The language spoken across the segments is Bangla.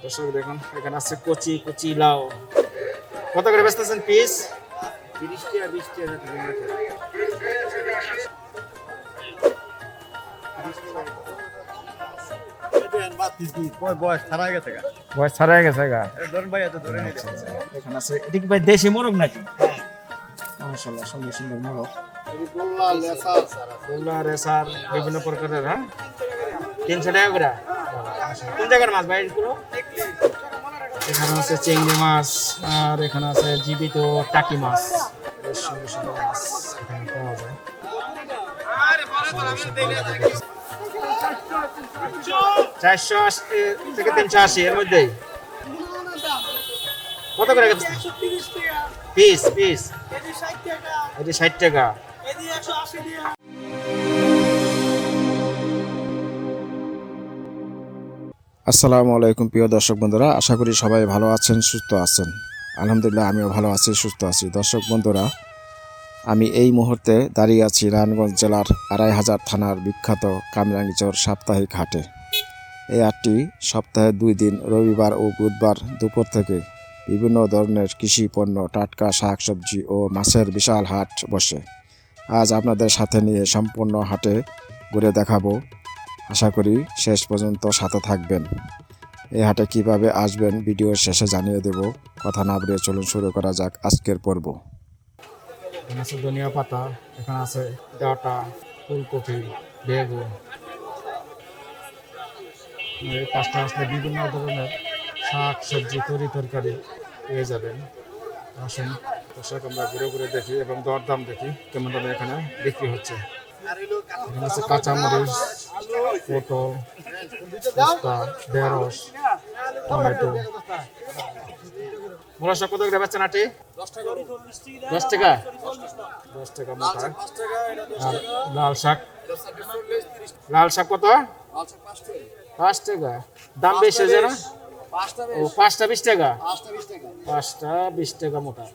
দর্শক দেখুন এখানে আছে কচি কচি লাউ। কত করে বেচতেছেন পিস? 30 টাকা 20 টাকা বয়স ছাড়া গেছে গা। এখানে আছে এটা কি ভাই দেশি মোরগ নাকি? মাশাআল্লাহ সুন্দর সুন্দর মোরগ। গোল্লা রেসার বিভিন্ন প্রকারের। হ্যাঁ 300 টাকা করে। কোন জায়গার মাছ ভাই এগুলো? এখানে আছে চিংড়ি মাছ আর এখানে আছে জীবিত টাকি মাছ। বেশ সুন্দর সুন্দর মাছ এখানে পাওয়া যায়। 480 থেকে 380 এর মধ্যেই। কত করে পিস? পিস এটি 60 টাকা। আসসালামু আলাইকুম প্রিয় দর্শক বন্ধুরা, আশা করি সবাই ভালো আছেন, সুস্থ আছেন। আলহামদুলিল্লাহ আমিও ভালো আছি, সুস্থ আছি। দর্শক বন্ধুরা, আমি এই মুহূর্তে দাঁড়িয়ে আছি নারায়ণগঞ্জ জেলার 2500 থানার বিখ্যাত কামরাঙ্গীচর সাপ্তাহিক হাটে। এই হাটটি সপ্তাহে 2 দিন রবিবার ও বুধবার দুপুর থেকে বিভিন্ন ধরনের কৃষি পণ্য, টাটকা শাকসবজি ও মাছের বিশাল হাট বসে। আজ আপনাদের সাথে নিয়ে সম্পূর্ণ হাটে ঘুরে দেখাবো। আশা করি শেষ পর্যন্ত সাথে থাকবেন। এই হাটে কিভাবে আসবেন ভিডিওর শেষে জানিয়ে দেব। কথা না বাড়িয়ে চলুন শুরু করা যাক আজকের পর্ব। এখানে আছে ধনিয়া পাতা, এখানে আছে ডাঁটা, ফুলকপি, বেগুন। এই পাঁচটা আসলে বিভিন্ন ধরনের শাক সবজি তরকারি পেয়ে যাবেন। আসুন দর্শক আমরা ঘুরে ঘুরে দেখি এবং দরদাম দেখি কেমন দামে এখানে বিক্রি হচ্ছে। এখানে আছে কাঁচামরিচ, পটল, পোস্তা, ঢেঁড়স, টমেটো। মূলা শাক কত করে বেচছেন আটি? 10 টাকা। 10 টাকা মোটা। আর লাল শাক? লাল শাক কত? 5 টাকা। দাম বেশি হয়েছে না? ও 5টা 20 টাকা। 5টা 20 টাকা মোটা।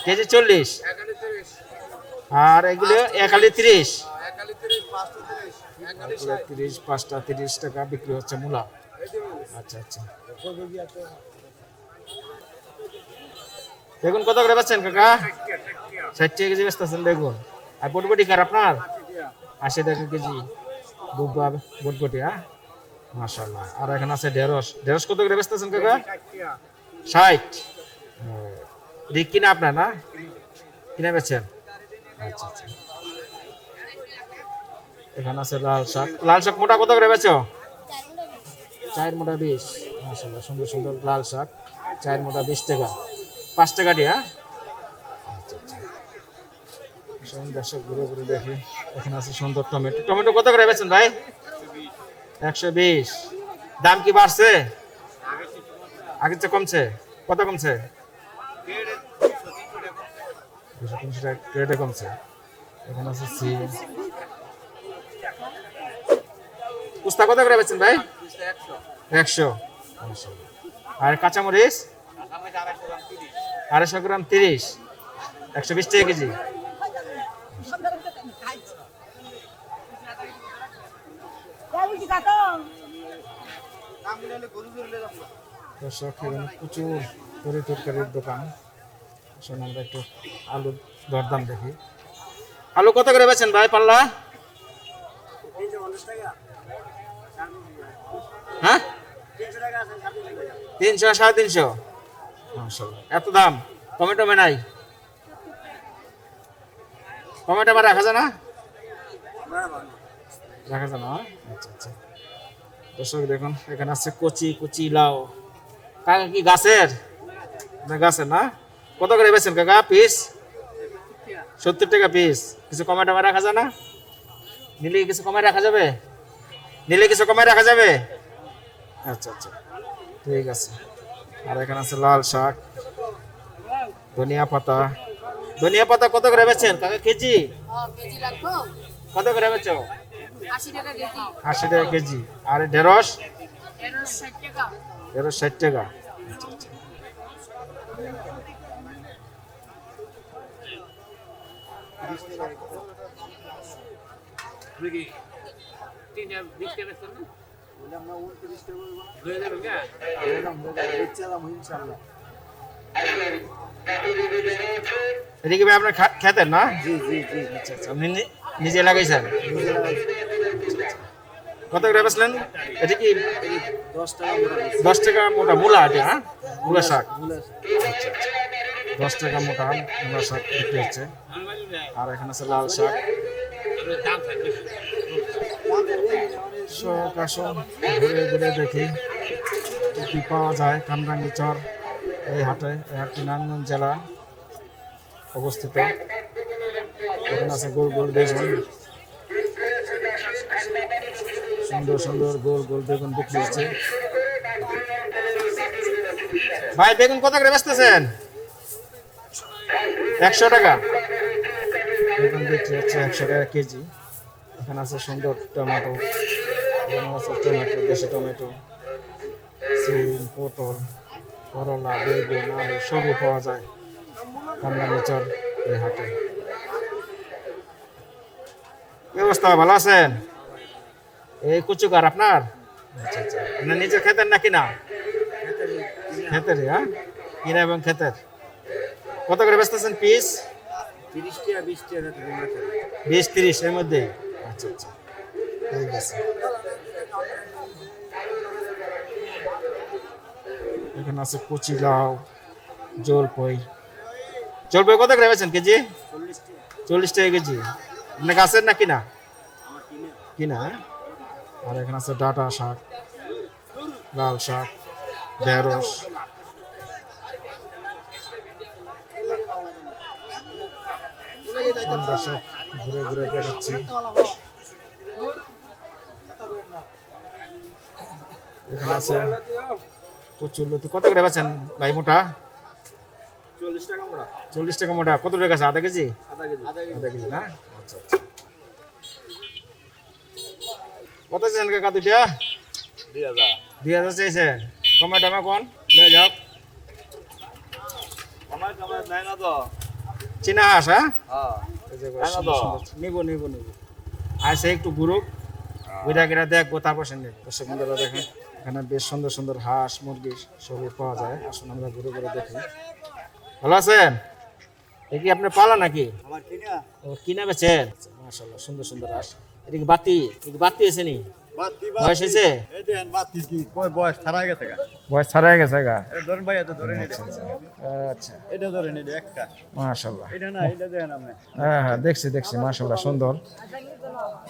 কেজি 40। আর এগুলো একালি 30। 30 5টা 30 টাকা বিক্রি হচ্ছে মূলা। আচ্ছা আচ্ছা। বেগুন কত করে বেচছেন কাকা? 60 টাকা কেজি বেচতেছেন বেগুন। আর বটবটি কার আপনার? 80 টাকা কেজি। দুব্বা বটবটি। হ্যাঁ মাশাআল্লাহ। আর এখানে আছে ঢেঁড়স। ঢেঁড়স কত করে বেচতেছেন কাকা? 60। দিক কিনা আপনার না? কিনে বেচছেন? আচ্ছা আচ্ছা। এখানে আছে লাল শাক। লাল শাক মোটা কত করে বেচো? 4 মোটা 20। মাশাআল্লাহ সুন্দর সুন্দর লাল শাক। 4 মোটা 20 টাকা। 5 টাকা দিয়ে। আচ্ছা আচ্ছা। দর্শক ঘুরে ঘুরে দেখি। এখানে আছে সুন্দর টমেটো। টমেটো কত করে বেচেন ভাই? 120। দাম কি বাড়ছে? আগের চেয়ে কমছে? কত কমছে? 200-300 টাকা রেটে কমছে। এখানে আছে সিম। উস্তা কত করে বেচেন ভাই? 100। আর কাঁচামরিচ? 250 গ্রাম 30। 120 টাকা কেজি। দর্শক এখানে প্রচুর তরকারির দোকান। আসলে আমরা একটু আলু দরদাম দেখি। আলু কত করে বেচেন ভাই পাল্লা? হ্যাঁ 300 350। মাশাআল্লাহ এত দাম। টমেটো নাই? টমেটো আবার রাখা যায় না? রাখা যায় না। আচ্ছা আচ্ছা। দর্শক দেখুন এখানে আছে কচি কচি লাউ। কাকা কি গাছের না? গাছের না। কত করে বেচেন কাকা পিস? 70 টাকা পিস। কিছু কমায় টমায় রাখা যায় না? নিলে কিছু কমায় রাখা যাবে? নিলে কিছু কমায় রাখা যাবে? আচ্ছা আচ্ছা ঠিক আছে। আর এখানে আছে লাল শাক, ধনিয়া পাতা। ধনিয়া পাতা কত করে বেচেন কাকা কেজি? কত করে বেচো? 80 টাকা কেজি। 80 টাকা কেজি। আর ঢেঁড়স? ঢেঁড়স 60 টাকা। ঢেঁড়স 60 টাকা। আচ্ছা আচ্ছা। টিয়া 20 টাকা বেচছেন না? বলে আমরা 29 টাকা বলবো না। হয়ে যাবে গা? এরকম বেচে দাম ইনশাআল্লাহ। এটা কি ভাই আপনার খেতের না? জি জি জি। আচ্ছা আচ্ছা, আপনি নিজে লাগাইছেন? নিজে লাগাইছি। কত করে বেচলেন? এটা কি 10 টাকা মোটা বেচি। 10 টাকা মোটা মূলা? এটা হ্যাঁ, মূলা শাক। মূলা। 10 টাকা মোটা মূলা শাক বিক্রি হচ্ছে। আর এখানে আছে লাল শাক। দাম থাকবে। শখ আসন ঘুরে ঘুরে দেখি কি পাওয়া যায়। কামরাঙ্গি চর এই হাটে, এই হাটটি নারায়ণগঞ্জ জেলা অবস্থিত। এখানে আছে গোল গোল বেগুন, সুন্দর সুন্দর গোল গোল বেগুন বিক্রি হচ্ছে। ভাই বেগুন কত করে বেচতেছেন? 100 টাকা বেগুন বিক্রি হচ্ছে, 100 টাকা কেজি। এখানে আছে সুন্দর টমেটো, এখানে আছে টমেটো, দেশি টমেটো, সিম, পটল, করলা, বেগুন, আলু সবই পাওয়া যায় কামরাঙ্গীচর এই হাটে। কি অবস্থা, ভালো আছেন? এই কুচুকার আপনার? আচ্ছা আচ্ছা, আপনার নিজের ক্ষেতের নাকি না? ক্ষেতের, হ্যাঁ, কিনা এবং ক্ষেতের। কত করে বেচতেছেন পিস? 30 টাকা 20 টাকা থেকে মাথা। 20-30 এর মধ্যে? আচ্ছা আচ্ছা, ঠিক আছে। এখানে আছে কচি লাউ, জলপই। জলপই কত করে বেচেন কেজি? 40 টাকা কেজি। আপনার গাছের না কিনা? কিনা, হ্যাঁ? আর এখানে আছে ডাঁটা শাক, লাল শাক, ঢেঁড়স। দর্শক ঘুরে ঘুরে বেড়াচ্ছি। এখানে আছে প্রচুর লতি। কত করে বেচেন ভাই মোটা? 40 টাকা মোটা। 40 টাকা মোটা। কত টাকা আছে? আধা কেজি? আধা কেজি। আধা কেজি না? আচ্ছা আচ্ছা। কত চাইছেন কাকা দুইটা? 2000। 2000 চাইছেন? কমে টমে কোন লয়ে যাও। আমার কামাই নাই না তো। চীনা হাঁস, হ্যাঁ? হ্যাঁ। এই যে নাই না তো। নিব নিব নিব। আচ্ছা একটু গ্রুপ ওইটা কেটা দেখবো, তারপর সঙ্গে দর্শক বন্ধুরা দেখেন এখানে বেশ সুন্দর সুন্দর হাঁস মুরগি সবই পাওয়া যায়। আসুন আমরা ঘুরে ঘুরে দেখি। ভালো আছেন? এ কি আপনার পালা নাকি? আমার কিনা ও কিনা বেছেন? মাশাআল্লাহ, সুন্দর সুন্দর হাঁস। এটা কি বাতি? এটা কি বাতি আছে নি? বাতি বয়স হয়েছে? এই দেখেন বাতি কি বয়স ছাড়া গেছে গা। বয়স ছাড়া গেছে গা। এটা ধরেন ভাই, এটা ধরেন এটা। আচ্ছা, এটা ধরেন এটা একটা। মাশাআল্লাহ। এটা না, এটা দেখেন আপনি। হ্যাঁ হ্যাঁ, দেখছি দেখছি, মাশাআল্লাহ সুন্দর।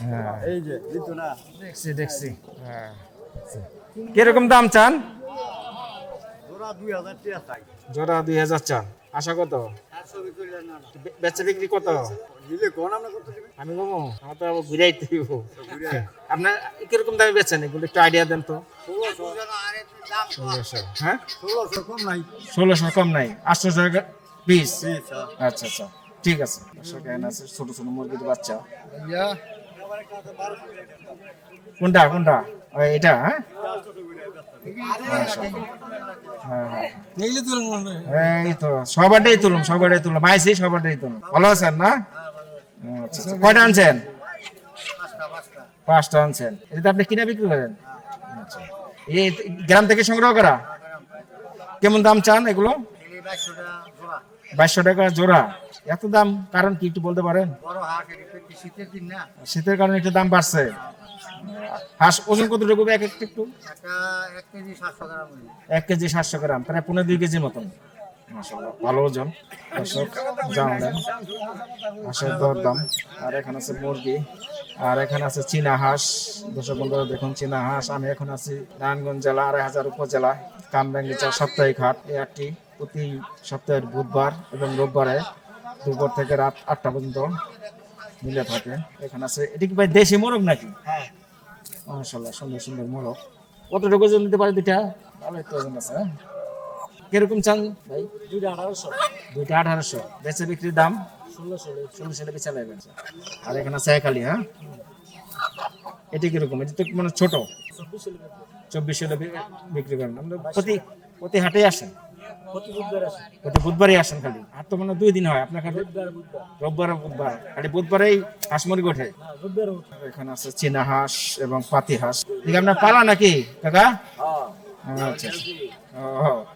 হ্যাঁ এই যে দিতো না। দেখছি দেখছি। হ্যাঁ, কিরকম দাম চান? জোড়া 2000 টাকা চাই। জোড়া 2000 চান। আশা কত? 400 বিক্রি না না। বেচা বিক্রি কত? নিলে কোন আমরা কত দিবেন? আমি বলবো আমার তো আবার ঘুরাই দিব। আপনার কিরকম দামে বেচেন এগুলো একটু আইডিয়া দেন তো। 1600, হ্যাঁ? 1600 কম নাই। 1600 কম নাই, 800 টাকা পিস। আচ্ছা। আচ্ছা আচ্ছা, ঠিক আছে। দর্শক এখানে আছে ছোট ছোট মুরগির বাচ্চা। ইয়া কোনটা কোনটা? ওই এটা, হ্যাঁ? হ্যাঁ হ্যাঁ, নেইলে তো এই তো সবারটাই তুলুন, সবারটাই তুলুন, মাইসি সবারটাই তুলুন। ভালো আছেন না? আচ্ছা আচ্ছা, কয়টা আনছেন? 5টা আনছেন। এটা আপনি কিনে বিক্রি করেন? আচ্ছা, এই গ্রাম থেকে সংগ্রহ করা? কেমন দাম চান এগুলো? 2200 টাকা জোড়া। এত দাম কারণ কি একটু বলতে পারেন? বড় হাট এটা শীতের দিন না। শীতের কারণে একটু দাম বাড়ছে। হাঁস ওজন কতটুকু? এক একটু একটু। একটা 1 কেজি 700 গ্রাম। 1 কেজি 700 গ্রাম, প্রায় 1.5-2 কেজির মতন। মাশাআল্লাহ, ভালো ওজন। দর্শক জানলেন হাঁসের দর দাম। আর এখানে আছে মুরগি, আর এখানে আছে চীনা হাঁস। দর্শক বন্ধুরা দেখুন চীনা হাঁস। আমি এখন আছি নারায়ণগঞ্জ জেলা 2500 উপজেলা কামরাঙ্গীচর সাপ্তাহিক হাট। এই হাটটি প্রতি সপ্তাহের বুধবার এবং রোববারে দুপুর থেকে রাত 8টা পর্যন্ত মিলে থাকে। এখানে আছে, এটা কি ভাই দেশি মোরগ নাকি? হ্যাঁ। মাশাআল্লাহ, সুন্দর সুন্দর মোরগ। কতটুকু ওজন নিতে পারে দুইটা? ভালো একটা ওজন আছে, হ্যাঁ? কিরকম চান ভাই? দুইটা 1800। দুইটা 1800। বেচে বিক্রির দাম 1600 বেচা লাগবে। আর এখানে আছে একালি, হ্যাঁ? এটা কিরকম? এটা তো মানে ছোট। 2400 বিক্রি করেন। আমরা প্রতি প্রতি হাটে আসেন? প্রতি বুধবারই আসেন খালি? আর তো মানে 2 দিন হয় আপনার খালি রোববার বুধবার, খালি বুধবারেই হাঁস মুরগি ওঠে। এখানে আছে চীনা হাঁস এবং পাতি হাঁস। ঠিক আপনার পালা নাকি কাকা? আচ্ছা ও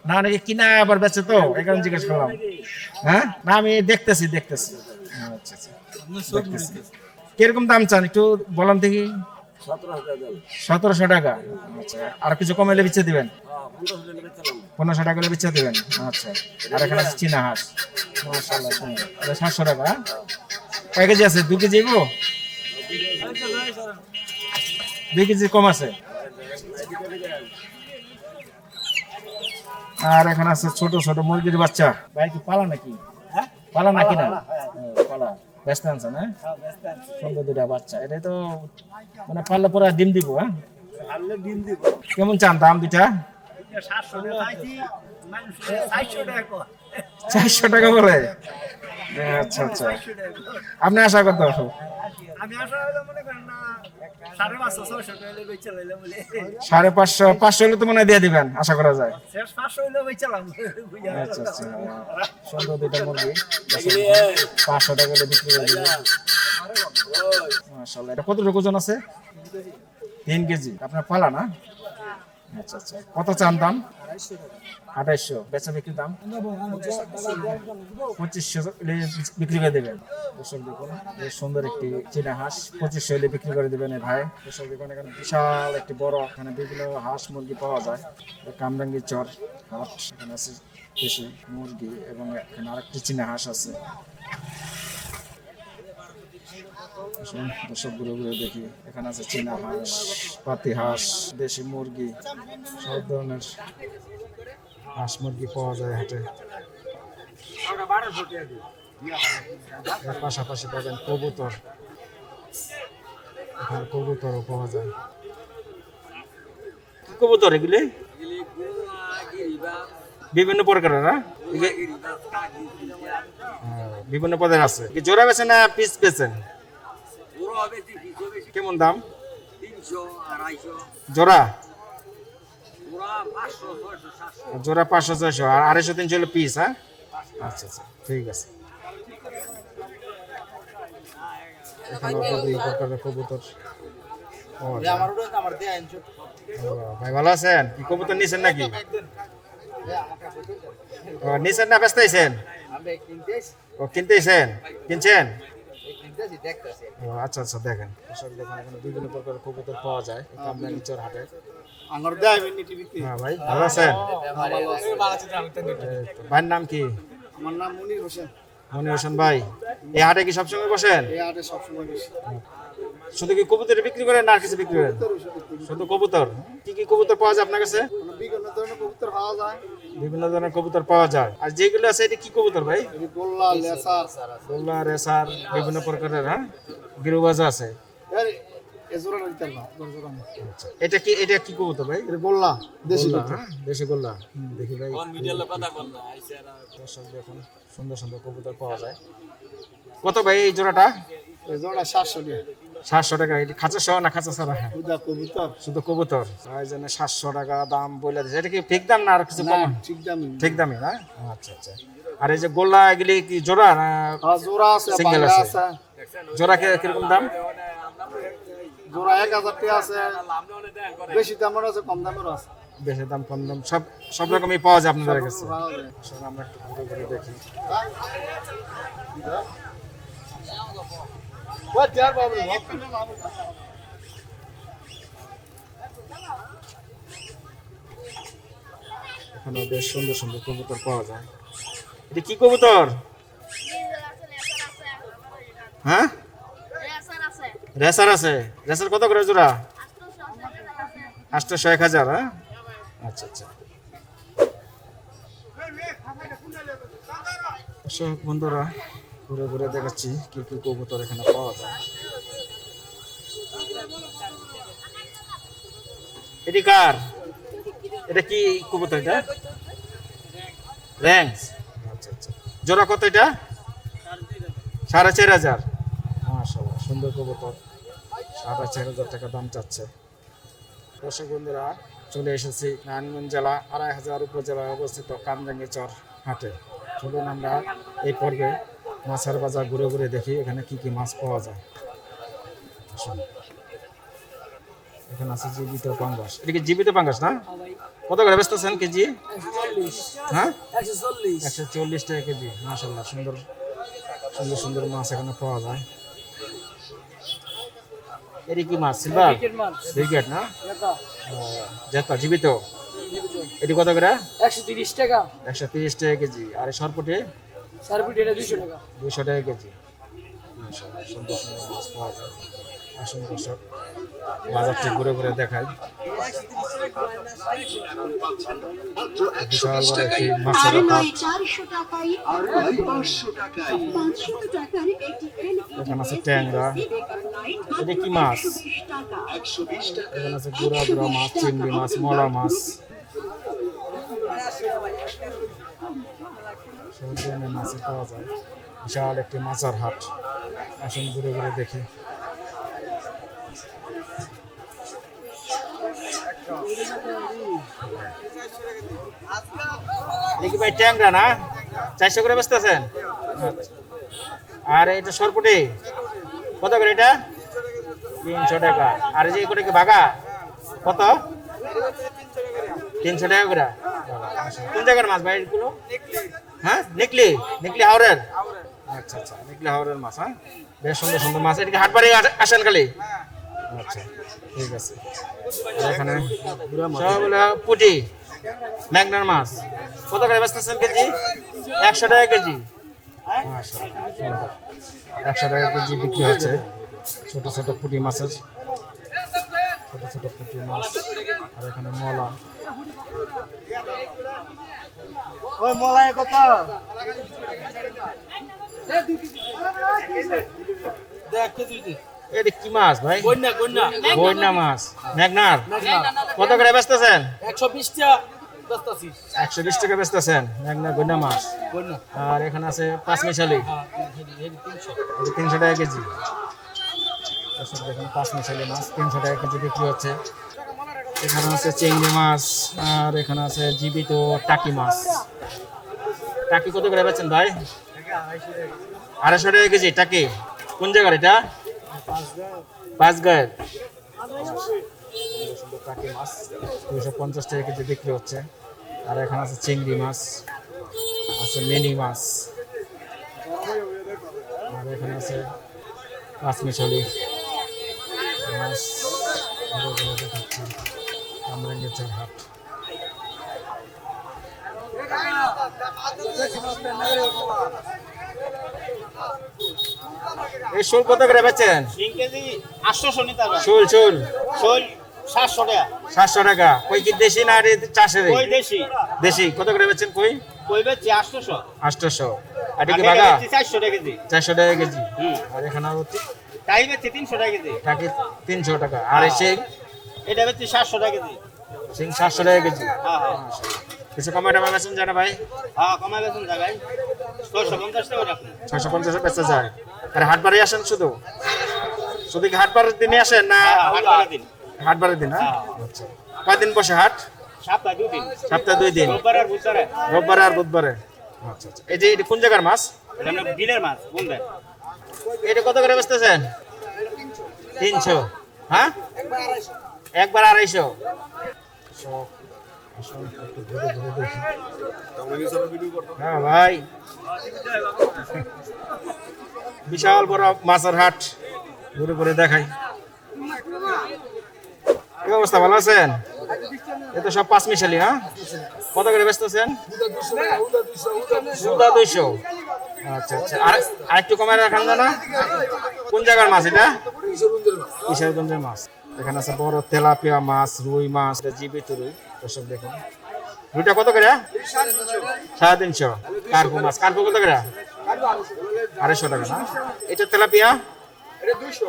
না, নাকি কিনা আবার বেচে তো এই কারণে জিজ্ঞেস করলাম। হ্যাঁ না, আমি দেখতেছি। আচ্ছা আচ্ছা, দেখতেছি। কিরকম দাম চান একটু বলেন দেখি। 1700 টাকা। আচ্ছা, আর কিছু কমাইলে বিচ্ছে দিবেন? 1500 টাকা হলে বিচ্ছে দিবেন। আচ্ছা, আর এখানে আছে চীনা হাঁস, মাশাআল্লাহ সুন্দর। এটা 700 টাকা। কয় কেজি আছে? 2 কেজি? 2 কেজি কম আছে। আর এখানে আছে ছোট ছোট মুরগির বাচ্চা। ভাই কি পালা নাকি? পালা নাকি না? পালা, ব্যস্ত আনছেন? হ্যাঁ, সুন্দর 2টা বাচ্চা। এটাই তো মানে পারলে পরে ডিম দিব। হ্যাঁ, কেমন চান দাম 2টা? 400 টাকা বলে? আচ্ছা আচ্ছা, আপনি আশা কত? আমি আসলে মনে করেন না 550-600 টাকা হলে বেচা লইলাম বলে 550 হলে তো মনে হয় দিয়ে দিবেন, আশা করা যায়। শেষ 500 হইলে বেচালাম। আচ্ছা আচ্ছা, সুন্দর 2টা মুরগি 500 টাকা হলে বিক্রি করে দিবেন। মাশাআল্লাহ। এটা কতটুকু ওজন আছে? 3 কেজি। আপনার পালা না? আচ্ছা আচ্ছা, কত চান দাম? 2800। বেচা বিক্রি দাম 2500 বিক্রি করে দেবেন। দর্শক দেখুন, বেশ সুন্দর একটি চীনা হাঁস 2500 হলে বিক্রি করে দেবেন এই ভাই। দর্শক দেখুন, এখানে বিশাল একটি বড়, এখানে বিভিন্ন হাঁস মুরগি পাওয়া যায়। কামরাঙ্গি চর হাট, এখানে আছে দেশি মুরগি এবং এখানে আরেকটি চীনা হাঁস আছে। দর্শক ঘুরে ঘুরে দেখি, এখানে আছে চীনা হাঁস, পাতি হাঁস, দেশি মুরগি, সব ধরনের হাঁস মুরগি পাওয়া যায় হাটে। এর পাশাপাশি পাবেন কবুতর, এখানে কবুতরও পাওয়া যায়। কি কবুতর এগুলি? বিভিন্ন প্রকারের, না? বিভিন্ন পদের আছে। কি জোড়া বেছেন না পিস বেছেন? কেমন দাম? জোড়া? জোড়া 500-600, আর 250-300 হলো পিস। হ্যাঁ, আচ্ছা আচ্ছা, ঠিক আছে। এখানে দুই প্রকারের কবুতর পাওয়া যায়। ভাই ভালো আছেন? কি কবুতর নিছেন নাকি? ও নিছেন না বেচতেছেন? ও কিনতেছেন? কিনছেন? ও আচ্ছা আচ্ছা, দেখেন এখানে বিভিন্ন প্রকারের কবুতর পাওয়া যায় কামরাঙ্গি চর হাটে। হ্যাঁ ভাই, ভালো আছেন? ভাইয়ের নাম কি? আমার নাম মনির হোসেন। মনির হোসেন ভাই, এই হাটে কি সবসময় বসেন? এই হাটে সবসময় বেশি। শুধু কি কবুতর বিক্রি করেন না আর কিছু বিক্রি করেন? শুধু কবুতর। কি কি কবুতর পাওয়া যায় আপনার কাছে? বিভিন্ন ধরনের কবুতর পাওয়া যায়। বিভিন্ন ধরনের কবুতর পাওয়া যায়। আর যেগুলো আছে এটা কি কবুতর ভাই? গোল্লা, লেসার, গোল্লা, রেসার, বিভিন্ন প্রকারের। হ্যাঁ, গিরুবাজ আছে। এজোরা নিতে না, জোরা না। আচ্ছা, এটা কি কবুতর ভাই? এটা গোল্লা, দেশি গোল্লা, কবুতর। হ্যাঁ, দেশি গোল্লা। দেখি ভাই, দর্শক দেখুন, সুন্দর সুন্দর কবুতর পাওয়া যায়। কত ভাই এই জোড়াটা? এই জোড়া 700 টাকা। 700 টাকা। এটা খাঁচা সহ না খাঁচা ছাড়া? বুদা কবুতর। শুধু কবুতর। তাই জন্য 700 টাকা দাম বলে দিচ্ছে। এটা কি ঠিক দাম না আর কিছু কম? ঠিক দামি। ঠিক দামই না? আচ্ছা আচ্ছা। আর এই যে গোল্লা এগুলি কি জোড়া না জোড়া আছে, সিঙ্গেল বাংলা আছে? আছে। জোড়া কিরকম দাম? জোড়া 1000 টাকা আছে। বেশি দামের আছে, কম দামের আছে। বেশি দাম কম দাম সব রকমই পাওয়া যায় আপনাদের কাছে। পাওয়া যায়। আসলে আমরা একটু ঘুরে ঘুরে দেখি। এখানে বেশ সুন্দর সুন্দর কবুতর পাওয়া যায়। এটা কি কবুতর? হ্যাঁ, রেসার আছে। রেসার কত করে জোড়া? 800-1000। হ্যাঁ, আচ্ছা আচ্ছা। দর্শক বন্ধুরা, ঘুরে ঘুরে দেখাচ্ছি কি কি কবুতর এখানে পাওয়া যায়। এটি কার? এটা কি কবুতর? এটা র্যাংস। আচ্ছা আচ্ছা, জোড়া কত এটা? 4500। মাশাআল্লাহ, সুন্দর কবুতর। 4500 টাকা দাম চাচ্ছে। দর্শক বন্ধুরা, চলে এসেছি নারায়ণগঞ্জ জেলা ২৫০০ উপজেলায় অবস্থিত কামরাঙ্গীরচর হাটে। চলুন আমরা এই পর্বে মাছের বাজার ঘুরে ঘুরে দেখি এখানে কি কি মাছ পাওয়া যায়। আসুন। এখানে আছে জীবিত পাঙ্গাস। এটা কি জীবিত পাঙ্গাস না? কত করে বেচতেছেন কেজি? হ্যাঁ, ১৪০ টাকা কেজি। মাশাআল্লাহ, সুন্দর সুন্দর সুন্দর মাছ এখানে পাওয়া যায়। এটি কি মাছ? সিলভার ব্রিগেড না? জেতা জীবিত। এটি কত করে? 130 টাকা। ১৩০ টাকা কেজি। আর এই সরপুটে? সারপুট এটা 200 টাকা। ২০০ টাকা কেজি। মাশাআল্লাহ, সুন্দর সুন্দর মাছ পাওয়া যায়। আসুন দর্শক, বাজারটি ঘুরে ঘুরে দেখাই। বিশাল বড় একটি মাছের হাট। এখানে আছে ট্যাংরা। এটা কি মাছ? এখানে আছে গুড়া গুড়া মাছ, চিংড়ি মাছ, মলা মাছ, সব ধরনের মাছ পাওয়া যায়। বিশাল একটি মাছের হাট। আসুন ঘুরে ঘুরে দেখি। দেখি ভাই, ট্যাংরা না 400 করে বেচতেছেন? আর এটা সরপুটি কত করে? এটা 300 টাকা। আর এই যে করে কি বাঘা কত? 300 টাকা করে। কোন জায়গার মাছ ভাই এগুলো? হ্যাঁ, নেকলি নেকলি হাওড়ের। আচ্ছা আচ্ছা, নেকলি হাওড়ের মাছ। হ্যাঁ, বেশ সুন্দর সুন্দর মাছ। এদিকে হাটবাড়ি আসেন খালি? আচ্ছা, ঠিক আছে। এখানে সব হলো পুঁটি, ম্যাগনার মাছ। কত করে বেচতেছেন কেজি? 100 টাকা কেজি। 100 টাকা কেজি বিক্রি হচ্ছে ছোট ছোট পুঁটি মাছের, ছোট ছোট পুঁটি মাছ। আর এখানে মলা। ওই মলাই কত? এটা কি মাছ ভাই? বন্যা মাছ, ম্যাগনার। কত করে বেচতেছেন? 120 টাকা বেচতাছি। 120 টাকা বেচতেছেন ম্যাগনার বন্যা মাছ। আর এখানে আছে পাঁচমিশালি, 300 টাকা কেজি। দেখুন, পাঁচমিশালি মাছ 300 টাকা কেজি বিক্রি হচ্ছে। এখানে আছে চিংড়ি মাছ। আর এখানে আছে জীবিত টাকি মাছ। টাকি কত করে বেচেন ভাই? 250 টাকা কেজি টাকি। কোন জায়গার এটা? পাঁচগাঁয়ের। টাকি মাছ 250 টাকা কেজি বিক্রি হচ্ছে। আর এখানে আছে চিংড়ি মাছ, আছে মিনি মাছ। আর এখানে আছে পাঁচমিশালি মাছ। কামরাঙ্গীরচর হাট। এই শোল কত করে বেচেন? 3 কেজি 800 নিতে হবে। শোল শোল শোল 700 টাকা। 700 টাকা। কই কি দেশি না আর চাষের? কই দেশি। দেশি। কত করে বেচেন কই? কই বেচছি 800। 800। আর কি বাগা? 400 টাকা কেজি। 400 টাকা কেজি। আর এখানে আর তাই বেচছি 300 টাকা কেজি। টাকি 300 টাকা। আর এই শিং? এটা বেচছি 700 টাকা কেজি। শিং 700 টাকা কেজি। হ্যাঁ হ্যাঁ কিছু কমাই টমাই বেচেন যায় না ভাই? হ্যাঁ, কমাই বেচুন জায়গায় 650 টাকা রাখুন। 650 বেচা যায়। আর হাট বাড়ি আসেন শুধু? শুধু কি হাট বাড়ির দিনে আসেন না? হাটবারের দিন। হাট বাড়ির দিন। হ্যাঁ, আচ্ছা। কয়দিন বসে হাট? সপ্তাহে 2 দিন। সপ্তাহে 2 দিন, রোববার আর বুধবারে। রোববারে আর বুধবারে। আচ্ছা আচ্ছা। এই যে এটা কোন জায়গার মাছ? এটা আমরা বিলের মাছ বুঝলেন। এটা কত করে বেচতেছেন? 300। হ্যাঁ, একবার 250। হ্যাঁ ভাই, বিশাল বড় মাছের হাট ঘুরে ঘুরে দেখাই। কি অবস্থা, ভালো আছেন? এ তো সব পাঁচমিশালি। হ্যাঁ, কত করে বেচতেছেন? 200। আচ্ছা আচ্ছা। আর একটু কমায় রাখান না? কোন জায়গার মাছ এটা? কিশোরগঞ্জের মাছ। এখানে আছে বড় তেলাপিয়া মাছ, রুই মাছ, জীবিত রুই। দর্শক দেখুন, রুইটা কত করে? 350। কার্পু মাছ, কার্পু কত করে? 250 টাকা না? এটা তেলাপিয়া 200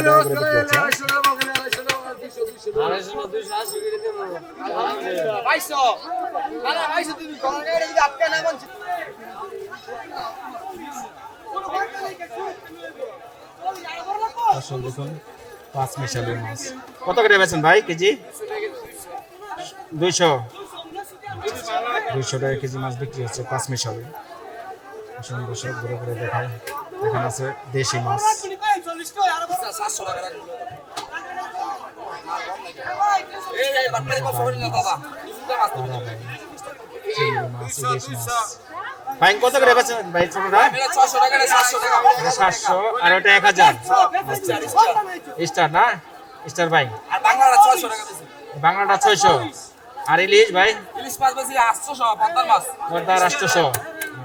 টাকা করে বিক্রি হচ্ছে। দেখুন, পাঁচমিশালি মাছ কত করে বেচেন ভাই কেজি? 200 টাকা কেজি মাছ বিক্রি হচ্ছে 5 মিশালি। আসুন দর্শক ঘুরে ঘুরে দেখাই। এখানে আছে দেশি মাছ। চিংড়ি মাছ, ইলিশ মাছ। ভাই কত করে বেচেন ভাই ছোটটা? 700 আর ওটা 1000। স্টার না? স্টার ভাই। আর বাংলাটা 600 টাকা দিছি। বাংলাটা 600 আর ইলিশ ভাই? ইলিশ মাছ বেশি 800 পদ্মার মাছ। পদ্মার 800।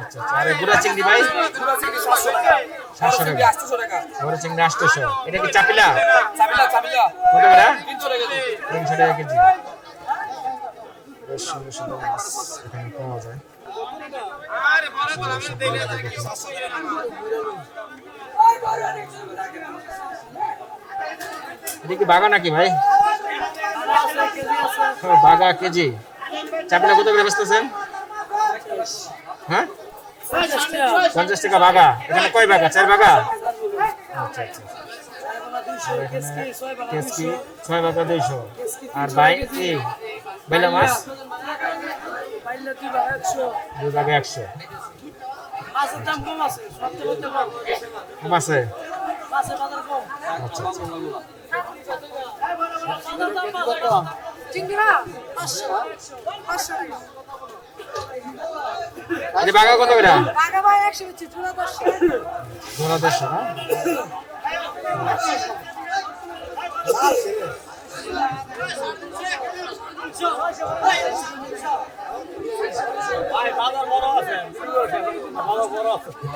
আচ্ছা আচ্ছা। আর গুড়া চিংড়ি ভাই? পুরো চিংড়ি 700 টাকা। 700 টাকা। 800 টাকা। গুড়া চিংড়ি 800। এটা কি চাপিলা? চাবিলা কত করে? 300 টাকা দিছি। 300 টাকা কেজি। বেশ সুন্দর সুন্দর মাছ এখানে পাওয়া যায়। এটা কি বাগা নাকি ভাই? বাগা কেজি। চাপিলা কত করে বেচতেছেন? হ্যাঁ 50 টাকা বাগা। এখানে কয় বাগা? 4 বাগা? আচ্ছা আচ্ছা। আর এখানে কেসকি 6 বাগা 200। আর ভাই কি বেলা মাছ? পাইলে 2 টাকা 100। 2 বাগা 100। মাছের দাম কম আছে, সবচেয়ে বলতে কম। কম আছে? মাছের বাজার কম। আচ্ছা আচ্ছা। চিংড়া 500 টাকা। এই বাগা কত করে? টাকা ভাই 100 বেচি, চুলা 10 ধরা 150 না?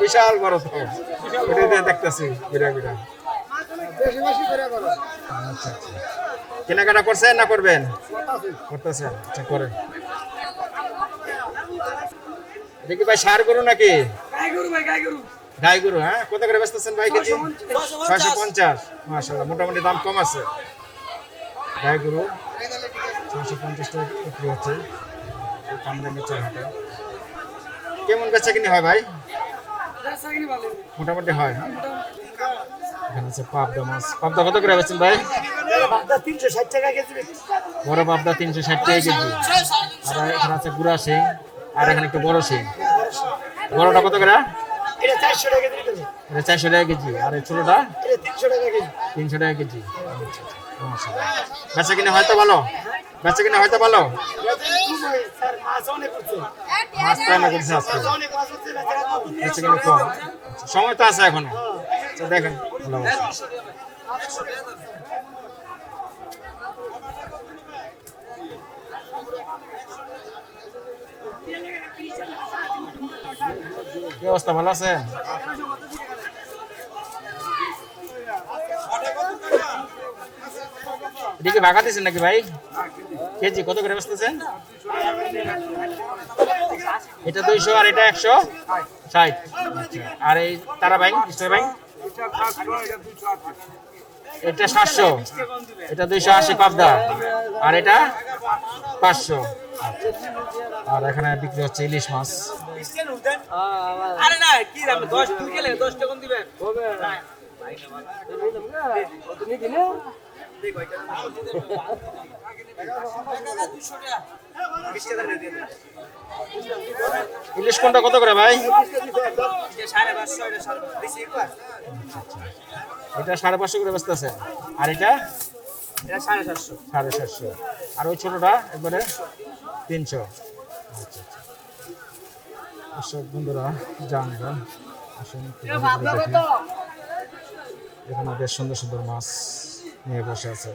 বিশাল বড় তো। এটা দেখতেছি বিরা বিরা। বেশি বেশি করে করো। আচ্ছা আচ্ছা। কেনাকাটা করছেন না করবেন? করতেছেন। আচ্ছা করেন। দেখি ভাই সার গরু নাকি? গাই গরু ভাই, গাই গরু। গাই গরু। হ্যাঁ কত করে বেচতেছেন ভাই কেজি? 650। মাশাআল্লাহ মোটামুটি দাম কম আছে। গাই গরু 650 টাকা বিক্রি হচ্ছে এই কামরাঙ্গীর হাটে। কেমন বেচা কিনি হয় ভাই? রাসায়নিক ভালো। মোটামুটি হয়। হ্যাঁ এখানে আছে পাবদা মাছ। পাবদা কত করে বেচেন ভাই? পাবদা 360 টাকা কেজি। বড় পাবদা 360 টাকা কেজি। আর এখানে আছে গুড়া শিং। আর এখানে একটু বড় শিং। বড়টা কত করে? এটা 400 টাকা কেজি। এটা 400 টাকা কেজি। আর এই ছোটটা এটা 300 টাকা কেজি। 300 টাকা কেজি। বেচা কিনে হয়তো ভালো? বেচা কিনে হয়তো ভালো? স্যার মাছ অনেক করছে। মাছ তো অনেক করছে আজকে। অনেক মাছ হচ্ছে না। বেচা কিনে কম। সময় তো আছে এখনো। তো দেখেন ভালো আছে। কি অবস্থা, ভালো আছে? এটা কি ভাগা দিচ্ছেন নাকি ভাই? কেজি কত করে বেচতেছেন? এটা 200 আর এটা 160। আর এই তারা ভাই স্টার ভাই এটা 700। এটা 280 পাবদা। আর এটা 500। আর এখানে বিক্রি হচ্ছে ইলিশ মাছ। আরে না, কি দাম 10 2 গেলে 10 টাকা কম দিবেন। হবে না। তুমি দিলে ইলিশ কোনটা কত করে ভাই? এটা 550 করে বেচতেছে। আর এটা 750। আর ওই ছোটটা একবারে 300। আচ্ছা আচ্ছা। দর্শক বন্ধুরা জানবেন আসুন এখানে বেশ সুন্দর সুন্দর মাছ নিয়ে বসে আছে।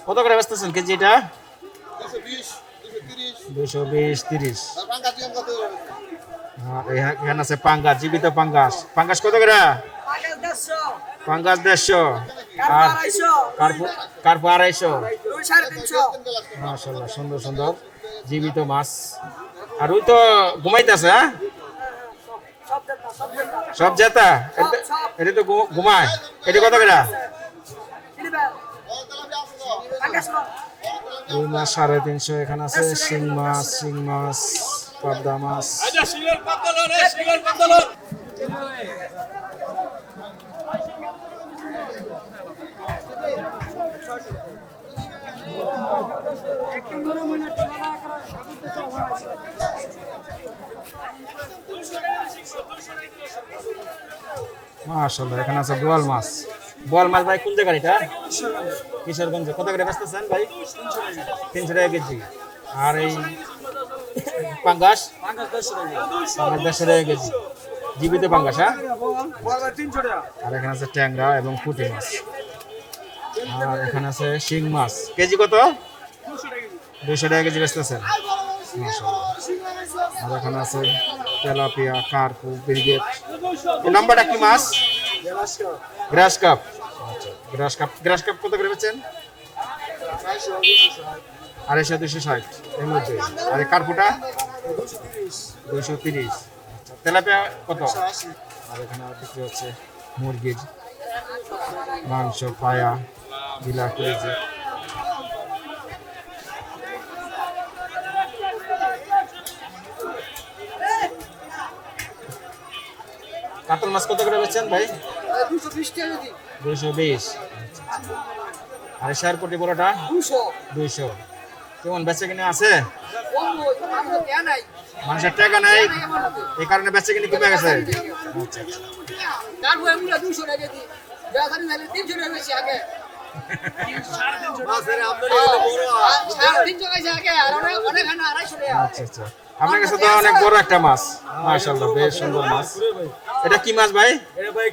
কত করে বেচতেছেন কেজি এটা? 220 30। এখানে আছে পাঙ্গাস, জীবিত পাঙ্গাস। পাঙ্গাস কত করে? পাঙ্গাস 150। আর কার্পু 250। মাশাআল্লাহ সুন্দর সুন্দর জীবিত মাছ। আর ওই তো ঘুমাইতেছে। হ্যাঁ সব জেতা। এটা তো ঘুমায়। এটা কত করে? রুই মাছ 350। এখানে আছে শিং মাছ, পাবদা মাছ। মাশাআল্লাহ, এখানে আছে বোয়াল মাছ। বোয়াল মাছ ভাই কোন জায়গার এটা? কিশোরগঞ্জ। কত করে বেচতেছেন ভাই? 300 টাকা কেজি। আর এই পাঙ্গাস? পাঙ্গাস 150 টাকা কেজি। জীবিত পাঙ্গাস, হ্যাঁ? আর এখানে আছে ট্যাংরা এবং পুঁটি মাছ। আর এখানে আছে শিং মাছ। কেজি কত? 200 টাকা কেজি বেচতেছেন। মাশাআল্লাহ। আর এখানে আছে তেলাপিয়া, কার্পু, ব্রিগেড। এই নাম্বারটা কি মাছ? গ্রাস কাপ। গ্রাস কাপ কত করে বেচেন? 250 260 এর মধ্যে। আর এই কার্পুটা 230। তেলাপিয়া কত? আর এখানে বিক্রি হচ্ছে মুরগির মাংস, পায়া, গিলা, কলিজা। কাতল মাছ কত করে বেচছেন ভাই? 220। আর শেয়ারপটি বড়টা 200। কেমন বেচে কিনে আছে? মানুষের টাকা নাই, এই কারণে বেচে কিনে কমে গেছে। আচ্ছা আচ্ছা, আপনার কাছে তো অনেক বড় একটা মাছ, মাশাআল্লাহ, বেশ সুন্দর মাছ। এটা কি মাছ ভাই? এটা ভাই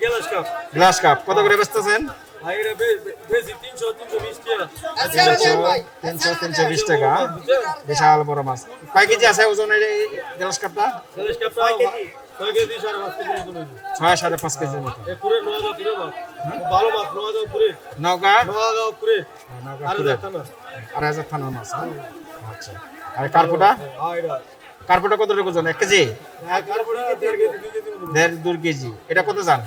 গ্লাস কাপ। কত করে বেচতেছেন? ভাই এটা বেশি 300 320 টাকা। 320 টাকা। বিশাল বড় মাছ। কয় কেজি আছে ওজনের এই গ্লাস কাপটা? 6 কেজি 5.5 কেজি। 6.5 কেজির মতো। এ পুরো নওগাঁ পুরো মাছ। ভালো মাছ নওগাঁ পুরো। নওগাঁ পুরো। নওগাঁ আর পুরে। থানা। 2,500 থানার মাছ। আচ্ছা। আর কার্পুটা? এটা কার্পুটা কত টাকা ওজন? 1 কেজি? এক কার্বন 1.5 কেজি 2 কেজি। 1.5 কেজি। এটা কত জান?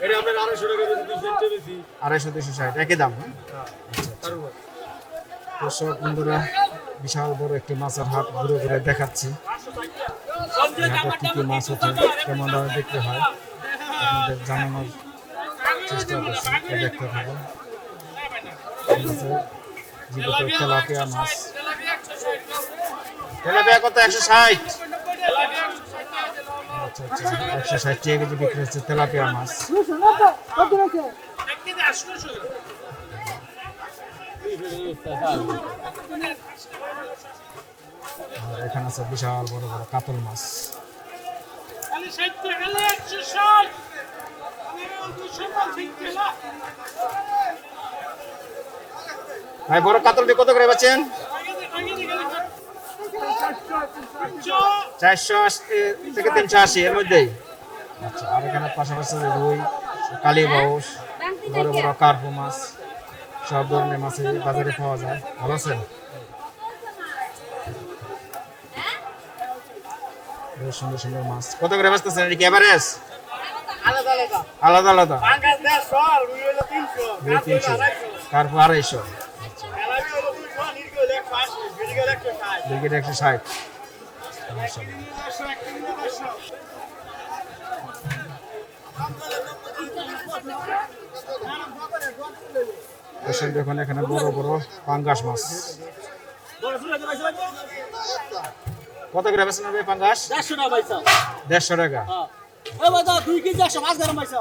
এটা আপনার 250 টাকা বেশি 200 বেশি। 250 260 একই দাম। দর্শক বন্ধুরা, বিশাল বড় একটি মাছের হাট ঘুরে ঘুরে দেখাচ্ছি। হাটে কি কি মাছ ওঠে, কেমন দামে বিক্রি হয় আপনাদের জানানোর চেষ্টা করছি। দেখতে থাকুন। জীবিত তেলাপিয়া মাছ। তেলাপিয়া কত? 160। আচ্ছা আচ্ছা, 160 টাকা কেজি বিক্রি হচ্ছে তেলাপিয়া মাছ। আর এখানে আছে বিশাল বড় বড় কাতল মাছ। ভাই বড় কাতলটি কত করে বেচেন? 480 থেকে 380 এর মধ্যেই। আচ্ছা, আর এখানে পাশাপাশি রুই, কালী বাউস, বড় বড় কার্পু মাছ, সব ধরনের মাছ এই বাজারে পাওয়া যায়। ভালো আছেন? বেশ সুন্দর সুন্দর মাছ। কত করে বেচতেছেন? এটা কি এভারেজ? আলাদা আলাদা। পাঙ্গাস 150 রুই হলো 300 300, কার্পু 250, তেলাপি হলো 200 নির্গল 180 বিরিগল 160 ব্রিগেড 160। দেখুন এখানে বড় বড় পাঙ্গাস মাছ। কত করে বেচেন হবে পাঙ্গাস? 150 টাকা পয়সা 150 টাকা। এই বাবা 2 কেজি 100 মাছ গরম পয়সা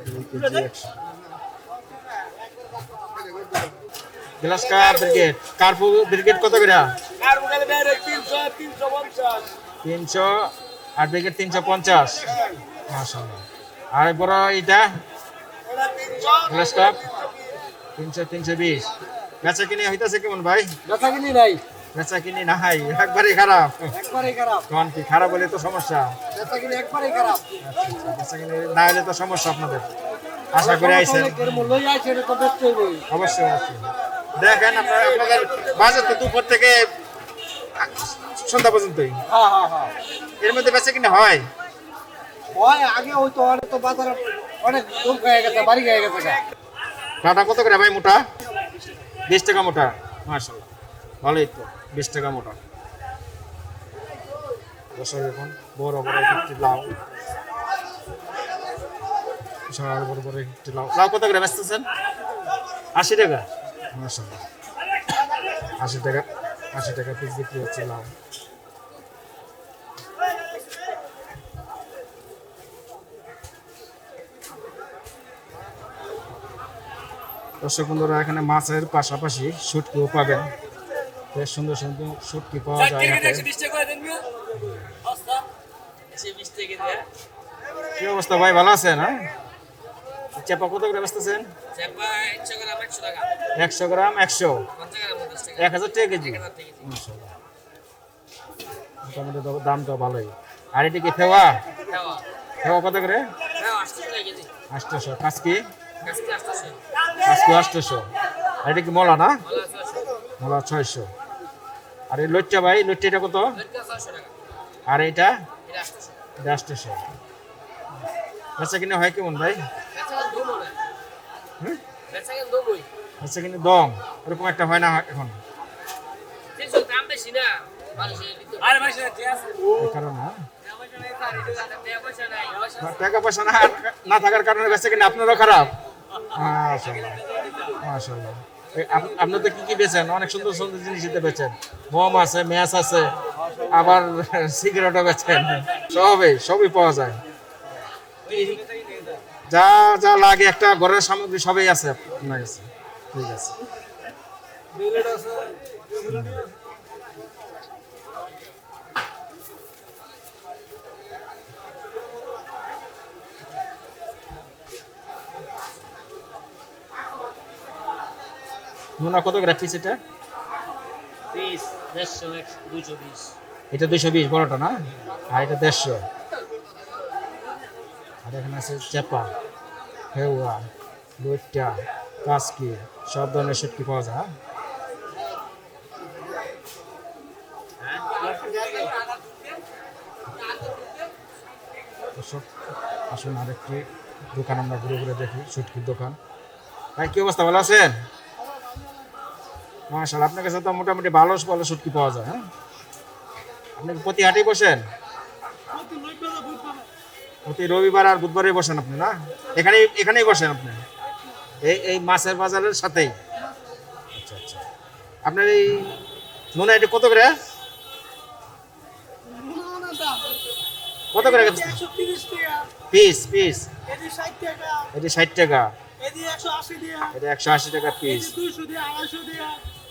2 কেজি 100। গ্লাস কাপ ব্রিগেড, কার্পু ব্রিগেড কত করে? আর বলে বেরে 300 350 300 আর ব্রিগেড 350। মাশাআল্লাহ। আর বড় এটা ওটা 300 গ্লাস কাপ 300 320। বেচা কিনে হইতাছে কেমন ভাই? কথা কিনি নাই বেচা কিনে নাই, একবারই খারাপ। একবারেই খারাপ কোন কি খারাপ হলে তো সমস্যা। কথা কিনি একবারেই খারাপ বেচা কিনে না হলে তো সমস্যা আপনাদের। আশা করে আইছেন। এর মূল্যই আছে এটা তো দেখতে হইবই অবশ্যই অবশ্যই। দেখেন আপনাদের বাজার তো দুপুর থেকে সন্ধ্যা পর্যন্তই। হ্যাঁ হ্যাঁ হ্যাঁ এর মধ্যে বেচা কিনে হয়? ওই আগে হয়তো অনেক তো বাজারে অনেক কম হয়ে গেছে বাড়ি হয়ে গেছে কাটা কত করে ভাই মোটা? 20 টাকা মোটা। মাশাআল্লাহ, ভালোই তো, 20 টাকা মোটা। দর্শক এখন বড় বড় একটি লাউ, বিশাল বড় বড় একটি লাউ। লাউ কত করে বেচতেছেন? 80 টাকা। মাশাআল্লাহ, 80 টাকা, 80 টাকা পিস বিক্রি হচ্ছে লাউ। দর্শক বন্ধুরা এখানে মাছের পাশাপাশি শুটকিও পাবেন, বেশ সুন্দর সুন্দর শুটকি পাওয়া যায় হাটে। কি অবস্থা ভাই, ভালো আছেন? হ্যাঁ, চেপা কত করে বেচতেছেন? 100 গ্রাম 100, 1000 টাকা কেজি। মাশাআল্লাহ, মোটামুটি দামটা ভালোই। আর এটা কি ফেওয়া? ফেওয়া কত করে? 800। কাজকি? কাজকি 800। আর এটা কি মলা না? মলা 600। আর এই লইট্টা ভাই, লইট্টা এটা কত? আর এটা? এটা 800। বেচা কিনে হয় কেমন ভাই? বেচা কিনে দম এরকম একটা হয় না এখন? এই কারণে, হ্যাঁ? টাকা পয়সা না থাকার কারণে বেচা কিনে আপনারও খারাপ। মাশাআল্লাহ, মাশাআল্লাহ। আপনি তো কি বেচেন? অনেক সুন্দর সুন্দর জিনিস বেচেন, মোম আছে, ম্যাচ আছে, আবার সিগারেটও বেচেন, সবই পাওয়া যায়। যা যা লাগে একটা ঘরের সামগ্রী সবই আছে আপনার কাছে। ঠিক আছে। নোনা কত করে পিস এটা? এটা 220 বড়টা না, আর এটা 150। আর এখানে আছে চেপা, ফেওয়া, লইট্টা, কাজকি, সব ধরনের শুটকি পাওয়া যায়। আসুন আরেকটি দোকান আমরা ঘুরে ঘুরে দেখি, শুটকির দোকান। ভাই কি অবস্থা, ভালো আছেন? মাশাআল্লাহ, আপনার কাছে তো মোটামুটি ভালো ভালো শুটকি পাওয়া যায়। হ্যাঁ, আপনি প্রতি হাটেই বসেন? প্রতি রবিবার আর বুধবারে বসেন আপনি না? এখানেই বসেন আপনি এই মাছের বাজারের সাথেই? আচ্ছা আচ্ছা। আপনার এই নোনা এটা কত করে? কত করে পিস? পিস এটা 60 টাকা, এটা 180 টাকা পিস,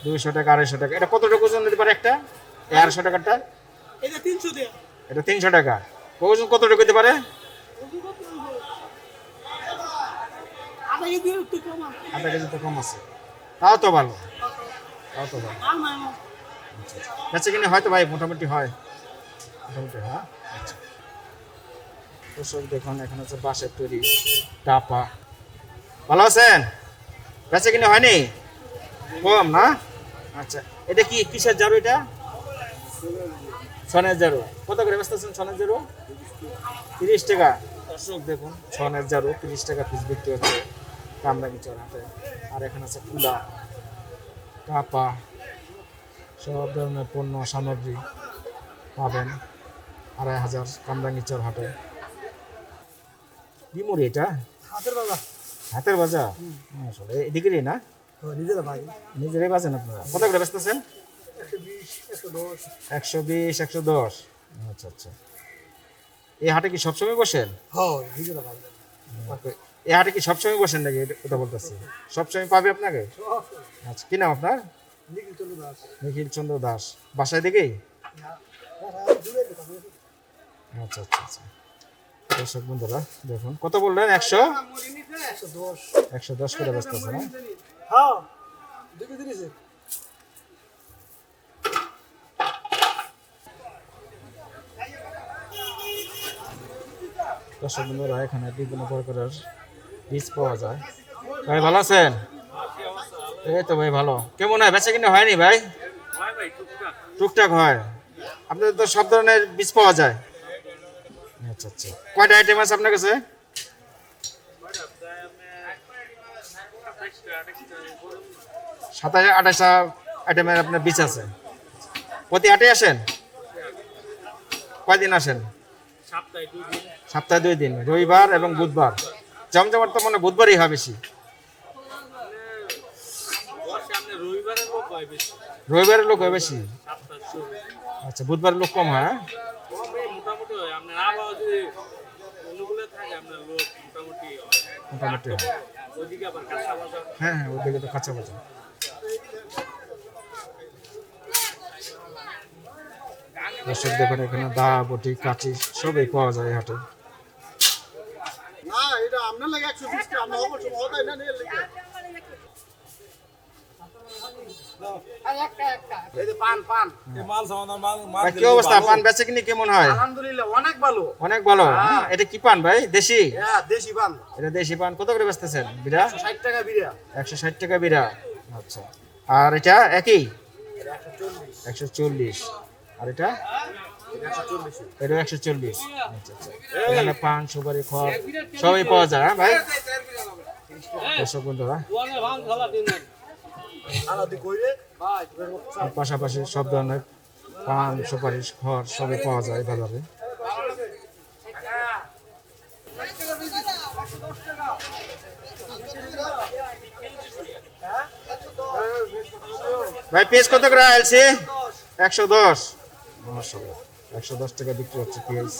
200 টাকা, 250 টাকা। এটা কতটুকু ওজন দিতে পারে একটা? 250 টাকাটা এটা 300 টাকা। ওজন কতটুকু দিতে পারে? আধা কেজি তো কম আছে, তাও তো ভালো, তাও তো ভালো। আচ্ছা কিনে হয়তো ভাই মোটামুটি হয়, মোটামুটি। হ্যাঁ, আচ্ছা। দর্শক দেখুন এখানে হচ্ছে বাঁশের তৈরি টাপা। ভালো আছেন? বেচা কিনে হয়নি? কম না? আচ্ছা, এটা কি কিসের জারু? এটা ছনের জারু। কত করে বেচতেছেন ছনের জারু? 30 টাকা। দর্শক দেখুন ছনের জারু 30 টাকা পিস বিক্রি হচ্ছে কামরাঙ্গীরচর হাটে। আর এখানে আছে কুলা, কাপা, সব ধরনের পণ্য সামগ্রী পাবেন 2500 কামরাঙ্গীরচর হাটে। বিমুড়ি এটা হাতের বাজার? আসলে এদিকেরই না, নিজেরাই বাজেন আপনারা? কত করে বেচতেছেন? 120, 110। আচ্ছা আচ্ছা। এই হাটে কি সবসময় বসেন? এই হাটে কি সবসময় বসেন নাকি? কথা বলতেছি, সবসময় পাবে আপনাকে? আচ্ছা, কি নাম আপনার? নিখিল চন্দ্র দাস। বাসায় দিকেই? আচ্ছা আচ্ছা আচ্ছা। দর্শক বন্ধুরা দেখুন, কত বললেন? 110 করে বেচতেছে না? দর্শক বন্ধুরা এখানে বিভিন্ন প্রকারের বীজ পাওয়া যায়। ভাই ভালো আছেন? এই তো ভাই ভালো। কেমন হয় বেচা কিনে হয়নি ভাই? টুকটাক হয়। আপনাদের তো সব ধরনের বীজ পাওয়া যায়। আচ্ছা আচ্ছা। কয়টা আইটেম আছে আপনার কাছে? 27-28টা আইটেমের আপনার বীজ আছে। প্রতি হাটে আসেন? কয়দিন আসেন? সপ্তাহে 2 দিন, রবিবার এবং বুধবার। জমজমাট তো মনে বুধবারই হয় বেশি। রবিবারের লোক হয় বেশি। আচ্ছা, বুধবারের লোক কম হয়? মোটামুটি হয়। হ্যাঁ হ্যাঁ, ওদিকে তো কাঁচা বাজার। দর্শক দেখুন এখানে দা বটি কাঁচি সবই পাওয়া যায় এই হাটে। না এটা আপনার লাগে 120 টাকা আমরা অবশ্য ওটাই না নিয়ে লিখে এই যে পান পান ভাই কি অবস্থা, পান বেচে কিনি কেমন হয়? আলহামদুলিল্লাহ অনেক ভালো। অনেক ভালো। এটা কি পান ভাই, দেশি? হ্যাঁ দেশি পান। এটা দেশি পান। কত করে বেচতেছেন বিড়া? 60 টাকা বিড়া। 160 টাকা বিড়া। আচ্ছা, আর এটা একই 140। আর এটা 140। এটা 140। আচ্ছা আচ্ছা, এখানে পান সুপারি খড় সবই পাওয়া যায়। হ্যাঁ ভাই, দর্শক বন্ধুরা আলাদি কইরে ভাই এর পাশাপাশি সব ধরনের পান সুপারি খড় সবই পাওয়া যায় বাজারে। ভাই পেঁয়াজ কত করে আলছে? 110। মাশাআল্লাহ, 110 টাকা বিক্রি হচ্ছে পেঁয়াজ।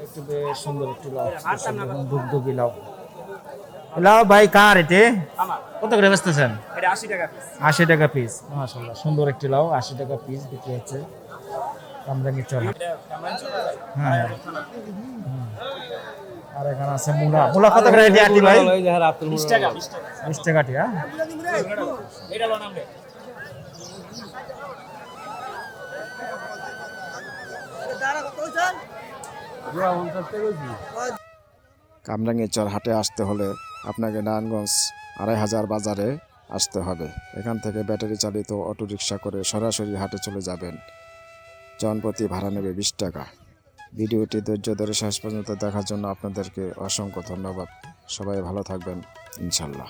একটু বেশ সুন্দর একটু লাউ, দুগদুগি লাউ। লাউ ভাই কার এতে? কত করে বেচতেছেন? এটা 80 টাকা পিস। 80 টাকা পিস। মাশাআল্লাহ, সুন্দর একটি লাউ 80 টাকা পিস বিক্রি হচ্ছে কামরাঙ্গীর চর। হ্যাঁ, আর এখানে আছে মূলা। মূলা কত করে এটি আটি ভাই? 20 টাকা। 20 টাকা আটি। হ্যাঁ, এটা লো নামবে। কামরাঙ্গীরচর হাটে আসতে হলে আপনাকে নারায়ণগঞ্জ 2500 বাজারে আসতে হবে। এখান থেকে ব্যাটারি চালিত অটোরিকশা করে সরাসরি হাটে চলে যাবেন। জনপ্রতি ভাড়া নেবে 20 টাকা। ভিডিওটি ধৈর্য ধরে শেষ পর্যন্ত দেখার জন্য আপনাদেরকে অসংখ্য ধন্যবাদ। সবাই ভালো থাকবেন ইনশাল্লাহ।